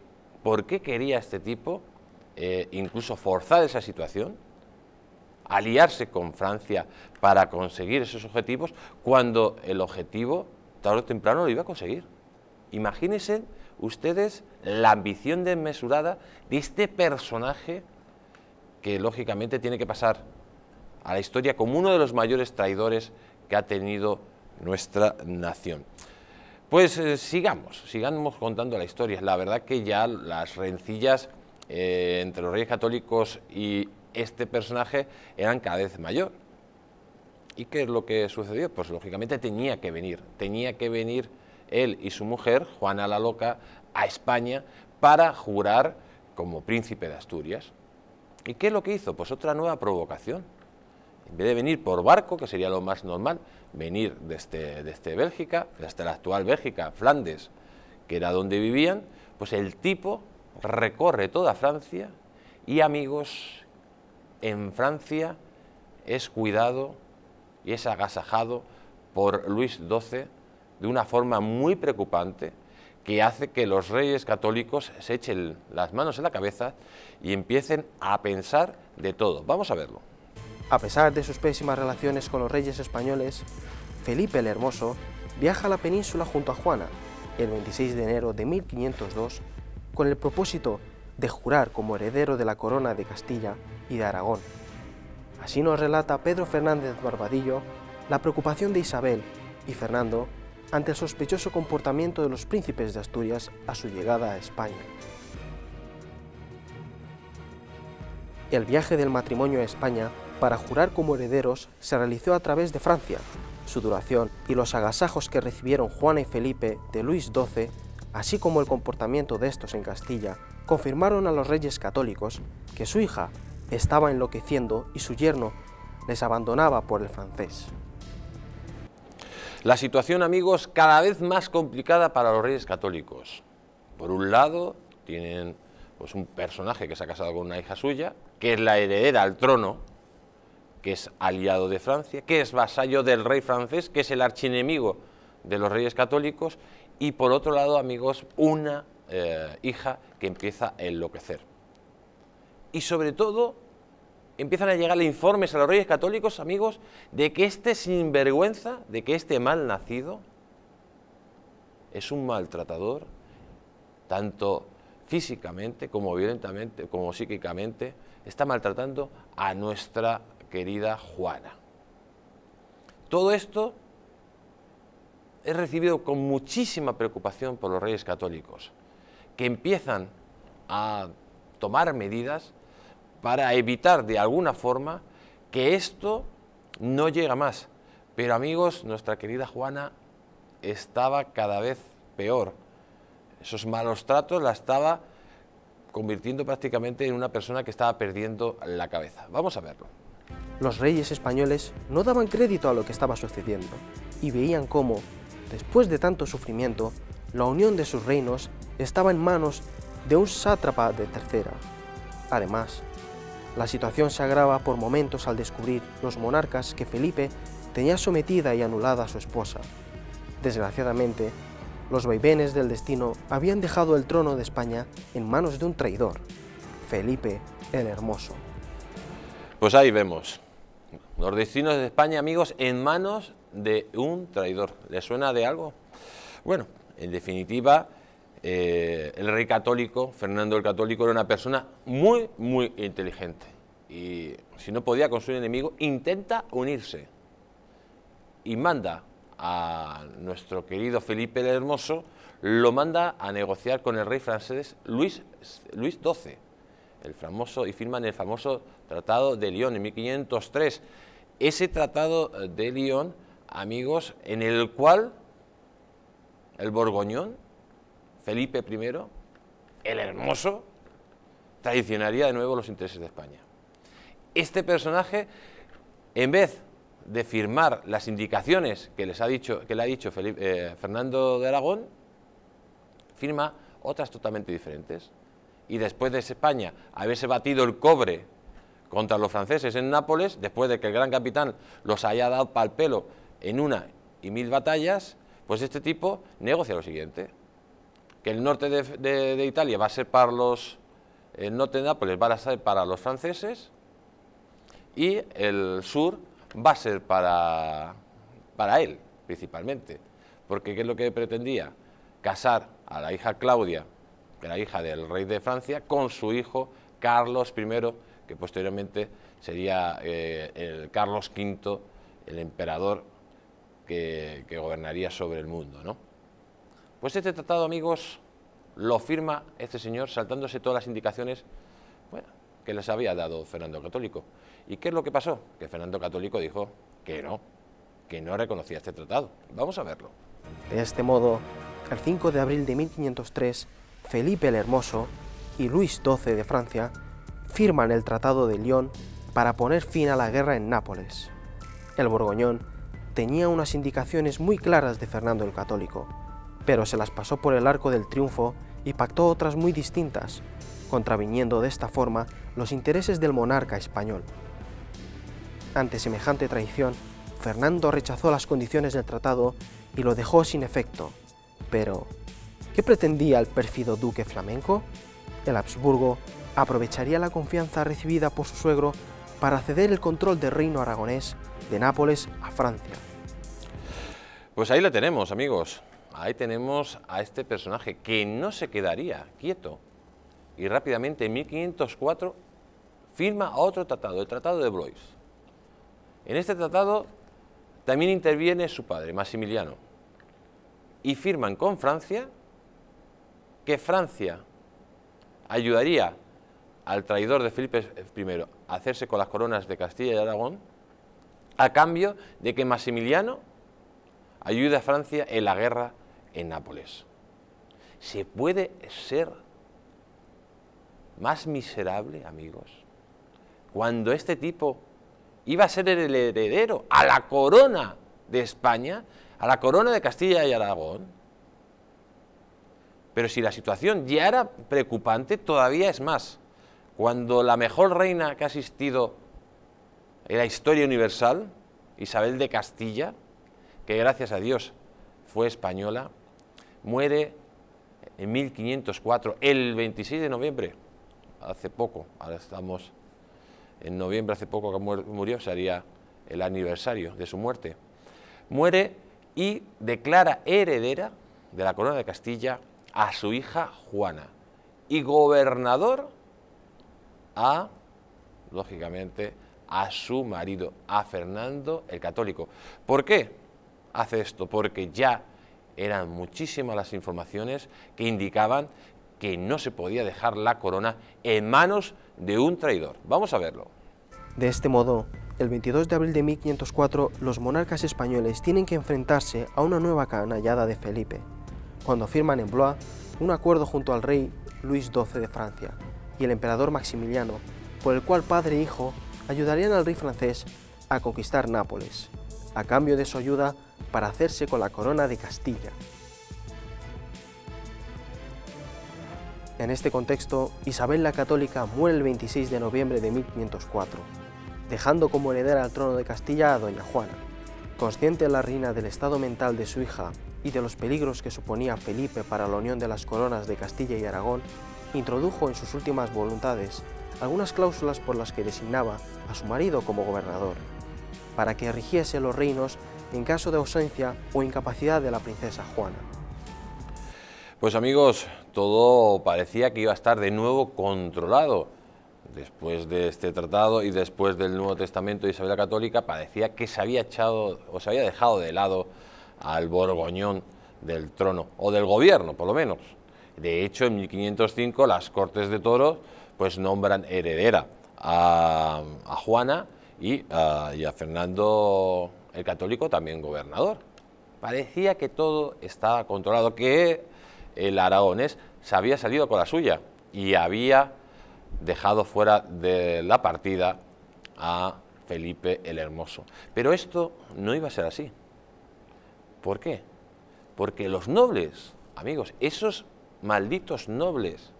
¿Por qué quería este tipo incluso forzar esa situación? Aliarse con Francia para conseguir esos objetivos, cuando el objetivo tarde o temprano lo iba a conseguir. Imagínense ustedes la ambición desmesurada de este personaje que lógicamente tiene que pasar a la historia como uno de los mayores traidores que ha tenido nuestra nación. Pues sigamos contando la historia. La verdad que ya las rencillas entre los reyes católicos y este personaje eran cada vez mayor. ¿Y qué es lo que sucedió? Pues lógicamente tenía que venir él y su mujer, Juana la Loca, a España para jurar como príncipe de Asturias. ¿Y qué es lo que hizo? Pues otra nueva provocación. En vez de venir por barco, que sería lo más normal, venir desde Bélgica, desde la actual Bélgica, Flandes, que era donde vivían, pues el tipo recorre toda Francia y, amigos, en Francia es cuidado y es agasajado por Luis XII de una forma muy preocupante, que hace que los reyes católicos se echen las manos en la cabeza y empiecen a pensar de todo. Vamos a verlo. A pesar de sus pésimas relaciones con los reyes españoles, Felipe el Hermoso viaja a la península junto a Juana el 26 de enero de 1502 con el propósito de jurar como heredero de la corona de Castilla y de Aragón. Así nos relata Pedro Fernández Barbadillo la preocupación de Isabel y Fernando ante el sospechoso comportamiento de los príncipes de Asturias a su llegada a España. El viaje del matrimonio a España para jurar como herederos se realizó a través de Francia. Su duración y los agasajos que recibieron Juana y Felipe de Luis XII, así como el comportamiento de estos en Castilla, confirmaron a los reyes católicos que su hija estaba enloqueciendo y su yerno les abandonaba por el francés. La situación, amigos, cada vez más complicada para los reyes católicos. Por un lado, tienen pues un personaje que se ha casado con una hija suya, que es la heredera al trono, que es aliado de Francia, que es vasallo del rey francés, que es el archienemigo de los reyes católicos, y por otro lado, amigos, una hija que empieza a enloquecer. Y sobre todo, empiezan a llegar informes a los reyes católicos, amigos, de que este sinvergüenza, de que este mal nacido es un maltratador, tanto físicamente como violentamente, como psíquicamente, está maltratando a nuestra querida Juana. Todo esto es recibido con muchísima preocupación por los reyes católicos, que empiezan a tomar medidas para evitar de alguna forma que esto no llegue más. Pero amigos, nuestra querida Juana estaba cada vez peor. Esos malos tratos la estaba convirtiendo prácticamente en una persona que estaba perdiendo la cabeza. Vamos a verlo. Los reyes españoles no daban crédito a lo que estaba sucediendo y veían cómo, después de tanto sufrimiento, la unión de sus reinos estaba en manos de un sátrapa de tercera. Además, la situación se agrava por momentos al descubrir los monarcas que Felipe tenía sometida y anulada a su esposa. Desgraciadamente, los vaivenes del destino habían dejado el trono de España en manos de un traidor, Felipe el Hermoso. Pues ahí vemos los destinos de España, amigos, en manos de un traidor. ¿Les suena de algo? Bueno, en definitiva, el rey católico, Fernando el Católico, era una persona muy, muy inteligente. Y si no podía con su enemigo, intenta unirse. Y manda a nuestro querido Felipe el Hermoso, lo manda a negociar con el rey francés Luis XII, el famoso, y firman el famoso Tratado de Lyon en 1503. Ese Tratado de Lyon, amigos, en el cual el borgoñón, Felipe I, el Hermoso, traicionaría de nuevo los intereses de España. Este personaje, en vez de firmar las indicaciones que le ha dicho Fernando de Aragón, firma otras totalmente diferentes. Y después de España haberse batido el cobre contra los franceses en Nápoles, después de que el gran capitán los haya dado pal pelo en 1 y 1000 batallas, pues este tipo negocia lo siguiente: que el norte de Italia va a ser para el norte de Nápoles va a ser para los franceses, y el sur va a ser para él, principalmente. Porque ¿qué es lo que pretendía? Casar a la hija Claudia, que era hija del rey de Francia, con su hijo Carlos I, que posteriormente sería el Carlos V, el emperador que gobernaría sobre el mundo, ¿no? Pues este tratado, amigos, lo firma este señor saltándose todas las indicaciones, bueno, que les había dado Fernando el Católico. ¿Y qué es lo que pasó? Que Fernando el Católico dijo que no reconocía este tratado. Vamos a verlo. De este modo, el 5 de abril de 1503, Felipe el Hermoso y Luis XII de Francia firman el Tratado de Lyon para poner fin a la guerra en Nápoles. El borgoñón tenía unas indicaciones muy claras de Fernando el Católico, pero se las pasó por el arco del triunfo y pactó otras muy distintas, contraviniendo de esta forma los intereses del monarca español. Ante semejante traición, Fernando rechazó las condiciones del tratado y lo dejó sin efecto. Pero, ¿qué pretendía el pérfido duque flamenco? El Habsburgo aprovecharía la confianza recibida por su suegro para ceder el control del reino aragonés de Nápoles a Francia. Pues ahí lo tenemos, amigos. Ahí tenemos a este personaje que no se quedaría quieto y rápidamente en 1504 firma otro tratado, el Tratado de Blois. En este tratado también interviene su padre, Maximiliano, y firman con Francia que Francia ayudaría al traidor de Felipe I a hacerse con las coronas de Castilla y Aragón, a cambio de que Maximiliano ayude a Francia en la guerra en Nápoles. ¿Se puede ser más miserable, amigos? Cuando este tipo iba a ser el heredero a la corona de España, a la corona de Castilla y Aragón. Pero si la situación ya era preocupante, todavía es más. Cuando la mejor reina que ha existido en la historia universal, Isabel de Castilla, que gracias a Dios fue española, muere en 1504, el 26 de noviembre, hace poco, ahora estamos en noviembre, hace poco que murió, sería el aniversario de su muerte. Muere y declara heredera de la corona de Castilla a su hija Juana y gobernador a, lógicamente, a su marido, a Fernando el Católico. ¿Por qué hace esto? Porque ya eran muchísimas las informaciones que indicaban que no se podía dejar la corona en manos de un traidor. Vamos a verlo. De este modo, el 22 de abril de 1504, los monarcas españoles tienen que enfrentarse a una nueva canallada de Felipe, cuando firman en Blois un acuerdo junto al rey Luis XII de Francia y el emperador Maximiliano, por el cual padre e hijo ayudarían al rey francés a conquistar Nápoles, a cambio de su ayuda para hacerse con la corona de Castilla. En este contexto, Isabel la Católica muere el 26 de noviembre de 1504, dejando como heredera al trono de Castilla a doña Juana. Consciente la reina del estado mental de su hija y de los peligros que suponía Felipe para la unión de las coronas de Castilla y Aragón, introdujo en sus últimas voluntades algunas cláusulas por las que designaba a su marido como gobernador, para que rigiese los reinos en caso de ausencia o incapacidad de la princesa Juana. Pues amigos, todo parecía que iba a estar de nuevo controlado. Después de este tratado y después del Nuevo Testamento de Isabel la Católica, parecía que se había echado o se había dejado de lado al Borgoñón del trono, o del gobierno, por lo menos. De hecho, en 1505 las Cortes de Toros pues nombran heredera a Juana y a Fernando el Católico también gobernador. Parecía que todo estaba controlado, que el aragonés se había salido con la suya y había dejado fuera de la partida a Felipe el Hermoso. Pero esto no iba a ser así. ¿Por qué? Porque los nobles, amigos, esos malditos nobles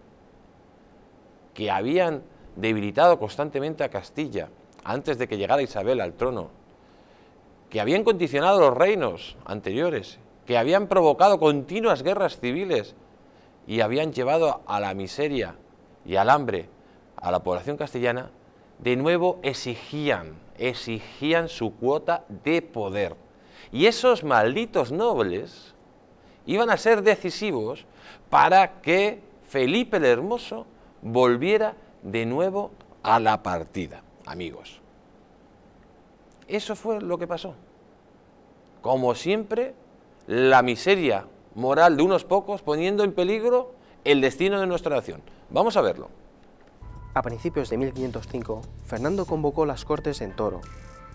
que habían debilitado constantemente a Castilla antes de que llegara Isabel al trono, que habían condicionado los reinos anteriores, que habían provocado continuas guerras civiles y habían llevado a la miseria y al hambre a la población castellana, de nuevo exigían su cuota de poder. Y esos malditos nobles iban a ser decisivos para que Felipe el Hermoso volviera de nuevo a la partida, amigos. Eso fue lo que pasó. Como siempre, la miseria moral de unos pocos poniendo en peligro el destino de nuestra nación. Vamos a verlo. A principios de 1505, Fernando convocó las Cortes en Toro,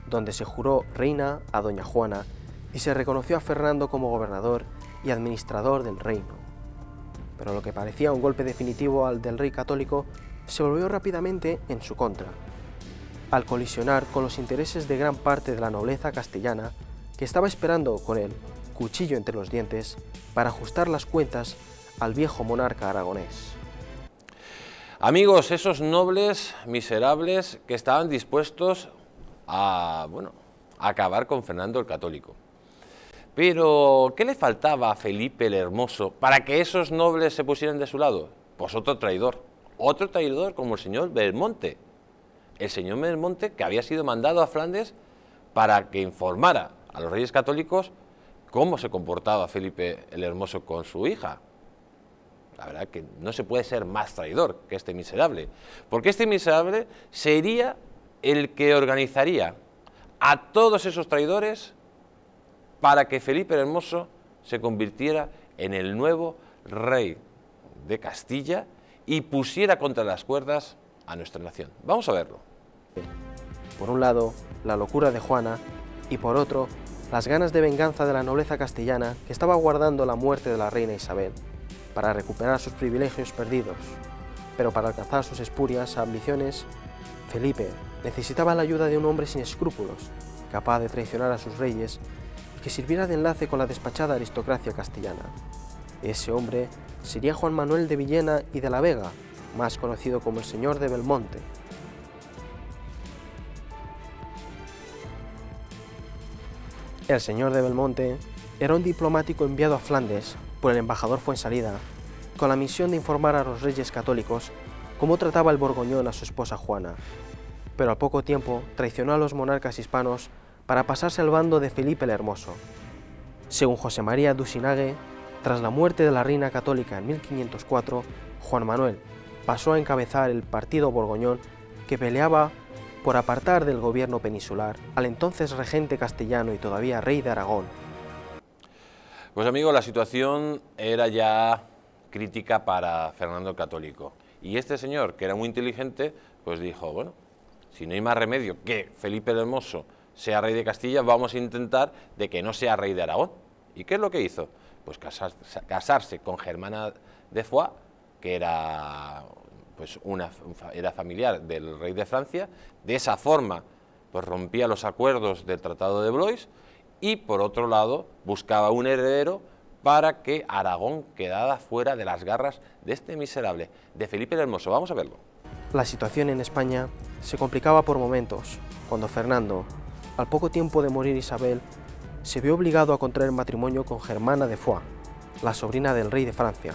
donde se juró reina a doña Juana y se reconoció a Fernando como gobernador y administrador del reino. Pero lo que parecía un golpe definitivo al del rey católico se volvió rápidamente en su contra, al colisionar con los intereses de gran parte de la nobleza castellana que estaba esperando con el cuchillo entre los dientes para ajustar las cuentas al viejo monarca aragonés. Amigos, esos nobles miserables que estaban dispuestos a acabar con Fernando el Católico. Pero, ¿qué le faltaba a Felipe el Hermoso para que esos nobles se pusieran de su lado? Pues otro traidor como el señor Belmonte. El señor Belmonte, que había sido mandado a Flandes para que informara a los reyes católicos cómo se comportaba Felipe el Hermoso con su hija. La verdad que no se puede ser más traidor que este miserable, porque este miserable sería el que organizaría a todos esos traidores para que Felipe el Hermoso se convirtiera en el nuevo rey de Castilla y pusiera contra las cuerdas a nuestra nación. Vamos a verlo. Por un lado, la locura de Juana, y por otro, las ganas de venganza de la nobleza castellana que estaba aguardando la muerte de la reina Isabel, para recuperar sus privilegios perdidos. Pero para alcanzar sus espurias ambiciones, Felipe necesitaba la ayuda de un hombre sin escrúpulos, capaz de traicionar a sus reyes y que sirviera de enlace con la despachada aristocracia castellana. Ese hombre sería Juan Manuel de Villena y de la Vega, más conocido como el Señor de Belmonte. El Señor de Belmonte era un diplomático enviado a Flandes por el embajador Fuensalida, con la misión de informar a los reyes católicos cómo trataba el Borgoñón a su esposa Juana, pero al poco tiempo traicionó a los monarcas hispanos para pasarse al bando de Felipe el Hermoso. Según José María Dusinague, tras la muerte de la reina católica en 1504, Juan Manuel pasó a encabezar el partido borgoñón que peleaba por apartar del gobierno peninsular al entonces regente castellano y todavía rey de Aragón. Pues amigos, la situación era ya crítica para Fernando el Católico. Y este señor, que era muy inteligente, pues dijo, bueno, si no hay más remedio que Felipe el Hermoso sea rey de Castilla, vamos a intentar de que no sea rey de Aragón. ¿Y qué es lo que hizo? Pues casarse con Germana de Foix, que era, pues era familiar del rey de Francia. De esa forma pues rompía los acuerdos del Tratado de Blois y, por otro lado, buscaba un heredero para que Aragón quedara fuera de las garras de este miserable, de Felipe el Hermoso. Vamos a verlo. La situación en España se complicaba por momentos, cuando Fernando, al poco tiempo de morir Isabel, se vio obligado a contraer matrimonio con Germana de Foix, la sobrina del rey de Francia,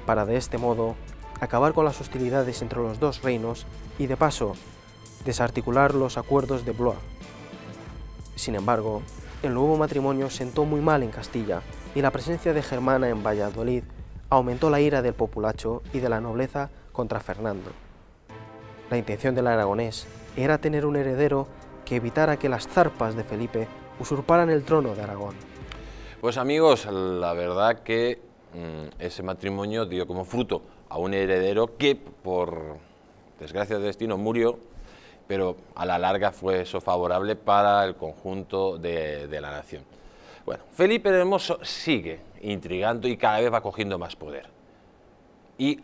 para de este modo acabar con las hostilidades entre los dos reinos y, de paso, desarticular los acuerdos de Blois. Sin embargo, el nuevo matrimonio sentó muy mal en Castilla y la presencia de Germana en Valladolid aumentó la ira del populacho y de la nobleza contra Fernando. La intención del aragonés era tener un heredero que evitara que las zarpas de Felipe usurparan el trono de Aragón. Pues amigos, la verdad que ese matrimonio dio como fruto a un heredero que, por desgracia del destino, murió, pero a la larga fue eso favorable para el conjunto de la nación. Bueno, Felipe el Hermoso sigue intrigando y cada vez va cogiendo más poder. Y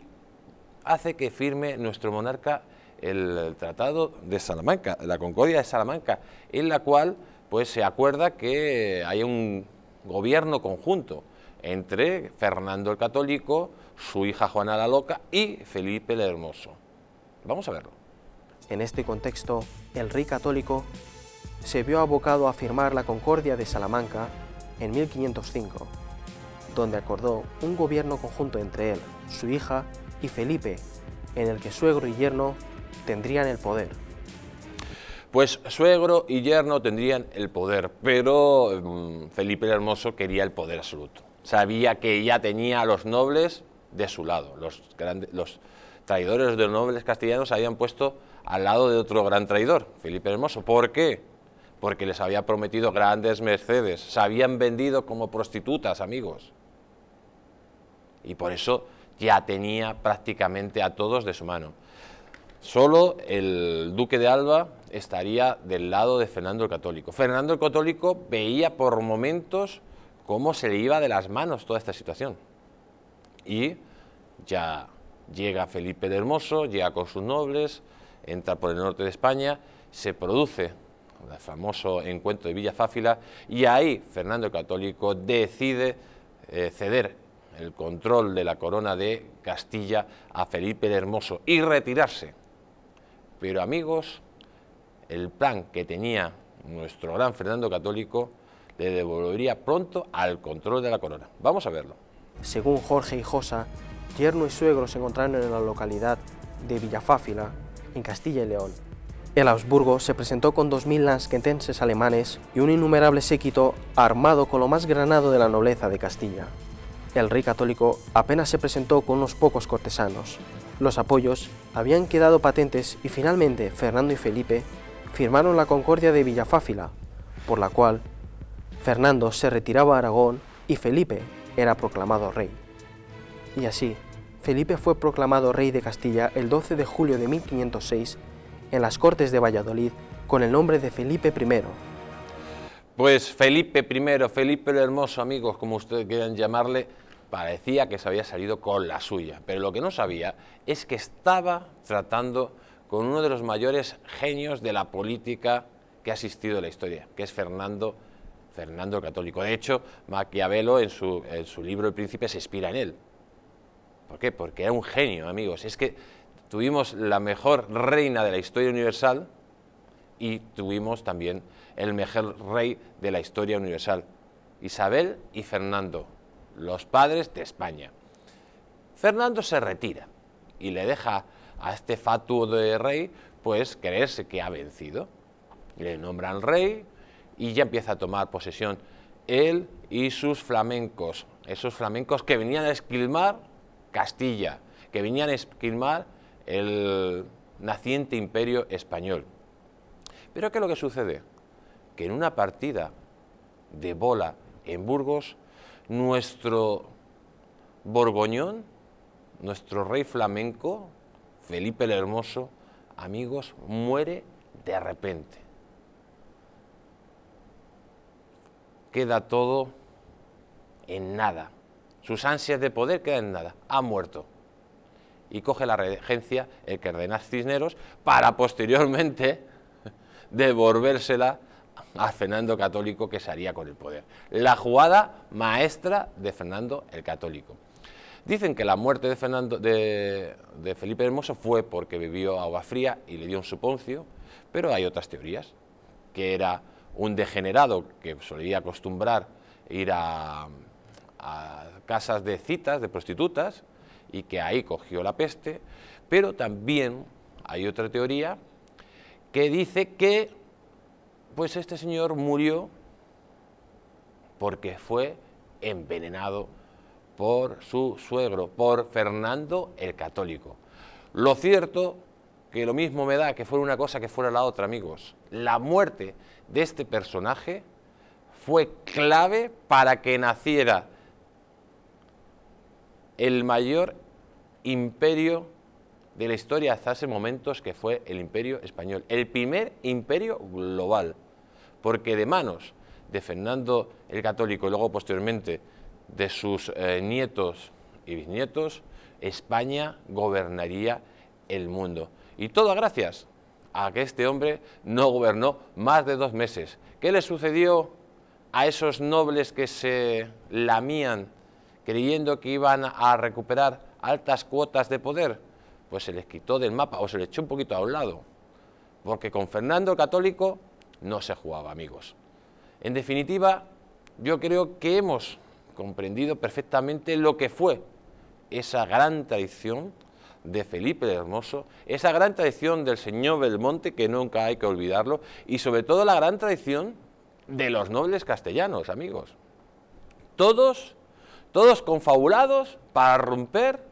hace que firme nuestro monarca el Tratado de Salamanca, la Concordia de Salamanca, en la cual pues se acuerda que hay un gobierno conjunto entre Fernando el Católico, su hija Juana la Loca y Felipe el Hermoso. Vamos a verlo. En este contexto, el rey católico se vio abocado a firmar la Concordia de Salamanca en 1505, donde acordó un gobierno conjunto entre él, su hija y Felipe, en el que suegro y yerno tendrían el poder. Pues suegro y yerno tendrían el poder, pero Felipe el Hermoso quería el poder absoluto. Sabía que ya tenía a los nobles de su lado. Los traidores de los nobles castellanos se habían puesto al lado de otro gran traidor, Felipe el Hermoso. ¿Por qué? Porque les había prometido grandes mercedes, se habían vendido como prostitutas, amigos. Y por eso ya tenía prácticamente a todos de su mano. Solo el duque de Alba estaría del lado de Fernando el Católico. Fernando el Católico veía por momentos cómo se le iba de las manos toda esta situación. Y ya llega Felipe el Hermoso, llega con sus nobles, entra por el norte de España, se produce el famoso encuentro de Villafáfila y ahí Fernando el Católico decide ceder el control de la corona de Castilla a Felipe el Hermoso y retirarse. Pero amigos, el plan que tenía nuestro gran Fernando Católico le devolvería pronto al control de la corona. Vamos a verlo. Según Jorge Hijosa, yerno y suegro se encontraron en la localidad de Villafáfila, en Castilla y León. El Habsburgo se presentó con 2000 lansquentenses alemanes y un innumerable séquito armado con lo más granado de la nobleza de Castilla. El rey católico apenas se presentó con unos pocos cortesanos. Los apoyos habían quedado patentes y finalmente Fernando y Felipe firmaron la Concordia de Villafáfila, por la cual Fernando se retiraba a Aragón y Felipe era proclamado rey. Y así, Felipe fue proclamado rey de Castilla el 12 de julio de 1506 en las Cortes de Valladolid con el nombre de Felipe I. Pues Felipe I, Felipe el Hermoso, amigos, como ustedes quieran llamarle, parecía que se había salido con la suya, pero lo que no sabía es que estaba tratando con uno de los mayores genios de la política que ha existido en la historia, que es Fernando el Católico. De hecho, Maquiavelo en su libro El Príncipe se inspira en él. ¿Por qué? Porque era un genio, amigos. Es que tuvimos la mejor reina de la historia universal y tuvimos también el mejor rey de la historia universal, Isabel y Fernando, los padres de España. Fernando se retira y le deja a este fatuo de rey pues creerse que ha vencido. Le nombran rey y ya empieza a tomar posesión él y sus flamencos, esos flamencos que venían a esquilmar Castilla, que venían a esquilmar el naciente imperio español. Pero ¿qué es lo que sucede? Que en una partida de bola en Burgos, nuestro borgoñón, nuestro rey flamenco, Felipe el Hermoso, amigos, muere de repente. Queda todo en nada. Sus ansias de poder quedan en nada. Ha muerto. Y coge la regencia el cardenal Cisneros para posteriormente devolvérsela a Fernando Católico, que se haría con el poder. La jugada maestra de Fernando el Católico. Dicen que la muerte de Felipe el Hermoso fue porque bebió agua fría y le dio un suponcio, pero hay otras teorías, que era un degenerado que solía acostumbrar ir a casas de citas, de prostitutas, y que ahí cogió la peste, pero también hay otra teoría que dice que pues este señor murió porque fue envenenado por su suegro, por Fernando el Católico. Lo cierto, que lo mismo me da que fuera una cosa que fuera la otra, amigos. La muerte de este personaje fue clave para que naciera el mayor imperio de la historia hasta ese momento, que fue el Imperio Español, el primer imperio global, porque de manos de Fernando el Católico y luego posteriormente de sus nietos y bisnietos, España gobernaría el mundo. Y todo gracias a que este hombre no gobernó más de 2 meses. ¿Qué le sucedió a esos nobles que se lamían creyendo que iban a recuperar altas cuotas de poder? Pues se les quitó del mapa o se les echó un poquito a un lado, porque con Fernando el Católico no se jugaba, amigos. En definitiva, yo creo que hemos comprendido perfectamente lo que fue esa gran traición de Felipe el Hermoso, esa gran traición del señor Belmonte, que nunca hay que olvidarlo, y sobre todo la gran traición de los nobles castellanos, amigos. Todos confabulados para romper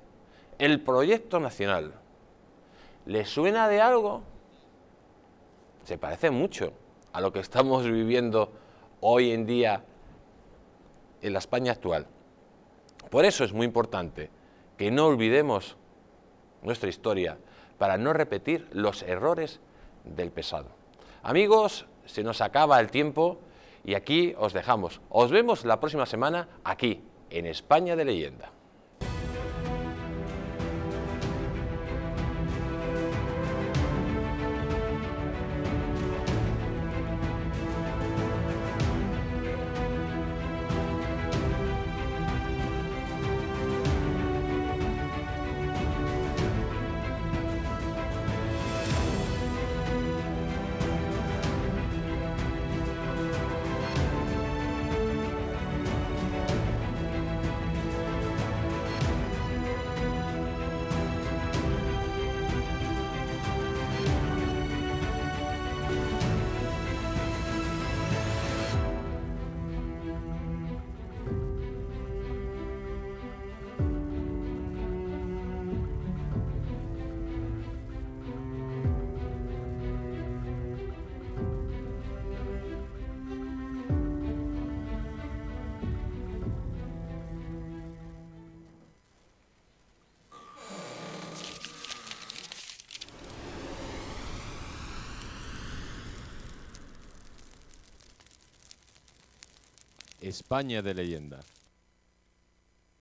el proyecto nacional. ¿Les suena de algo? Se parece mucho a lo que estamos viviendo hoy en día en la España actual. Por eso es muy importante que no olvidemos nuestra historia, para no repetir los errores del pasado. Amigos, se nos acaba el tiempo y aquí os dejamos. Os vemos la próxima semana aquí, en España de Leyenda. España de Leyenda.